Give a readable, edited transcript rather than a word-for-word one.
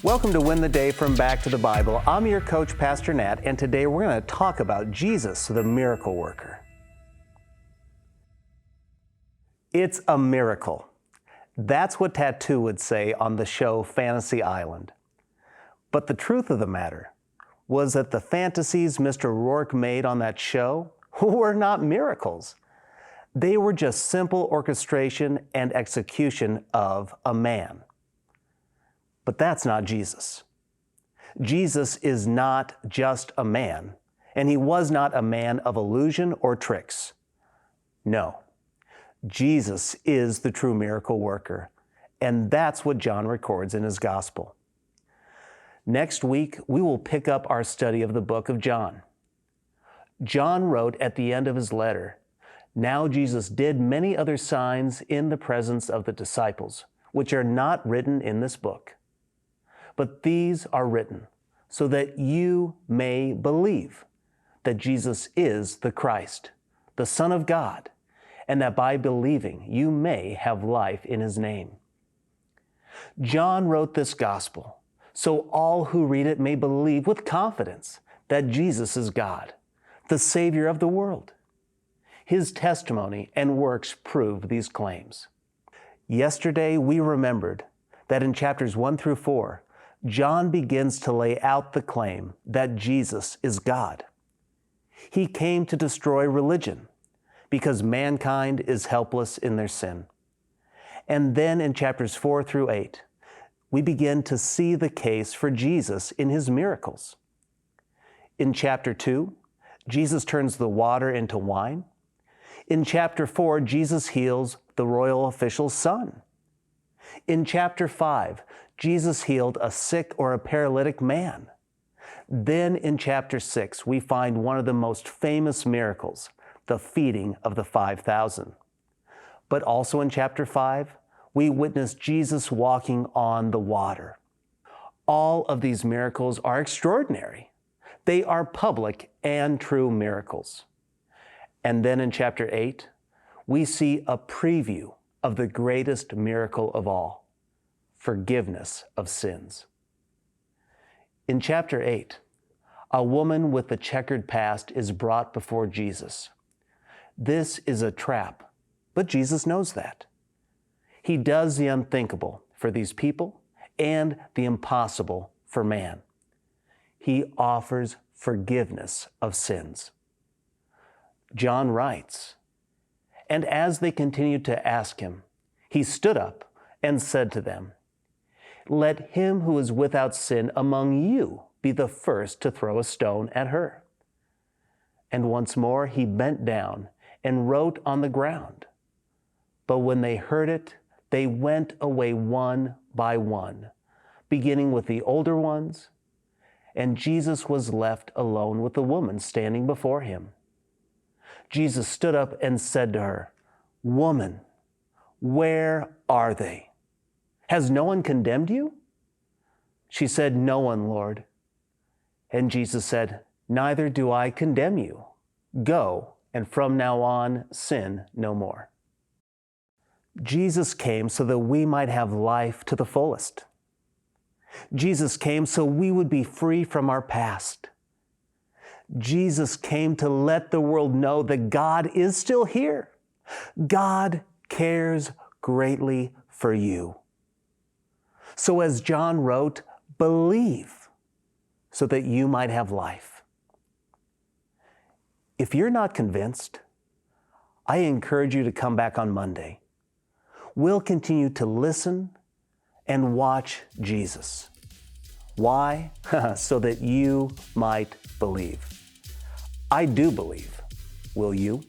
Welcome to Win the Day from Back to the Bible. I'm your coach, Pastor Nat, and today we're going to talk about Jesus, the miracle worker. It's a miracle. That's what Tattoo would say on the show Fantasy Island. But the truth of the matter was that the fantasies Mr. Rourke made on that show were not miracles. They were just simple orchestration and execution of a man. But that's not Jesus. Jesus is not just a man, and he was not a man of illusion or tricks. No, Jesus is the true miracle worker, and that's what John records in his gospel. Next week, we will pick up our study of the book of John. John wrote at the end of his letter, "Now Jesus did many other signs in the presence of the disciples, which are not written in this book. But these are written so that you may believe that Jesus is the Christ, the Son of God, and that by believing you may have life in his name." John wrote this gospel so all who read it may believe with confidence that Jesus is God, the Savior of the world. His testimony and works prove these claims. Yesterday, we remembered that in chapters 1 through 4, John begins to lay out the claim that Jesus is God. He came to destroy religion because mankind is helpless in their sin. And then in chapters 4 through 8, we begin to see the case for Jesus in his miracles. In chapter 2, Jesus turns the water into wine. In chapter 4, Jesus heals the royal official's son. In chapter 5, Jesus healed a sick or a paralytic man. Then in chapter 6, we find one of the most famous miracles, the feeding of the 5,000. But also in chapter 5, we witness Jesus walking on the water. All of these miracles are extraordinary. They are public and true miracles. And then in chapter 8, we see a preview of the greatest miracle of all, forgiveness of sins. In chapter 8, a woman with a checkered past is brought before Jesus. This is a trap, but Jesus knows that. He does the unthinkable for these people and the impossible for man. He offers forgiveness of sins. John writes, "And as they continued to ask him, he stood up and said to them, 'Let him who is without sin among you be the first to throw a stone at her.' And once more he bent down and wrote on the ground. But when they heard it, they went away one by one, beginning with the older ones, and Jesus was left alone with the woman standing before him. Jesus stood up and said to her, 'Woman, where are they? Has no one condemned you?' She said, 'No one, Lord.' And Jesus said, 'Neither do I condemn you. Go, and from now on, sin no more.'" Jesus came so that we might have life to the fullest. Jesus came so we would be free from our past. Jesus came to let the world know that God is still here. God cares greatly for you. So as John wrote, believe so that you might have life. If you're not convinced, I encourage you to come back on Monday. We'll continue to listen and watch Jesus. Why? So that you might believe. I do believe. Will you?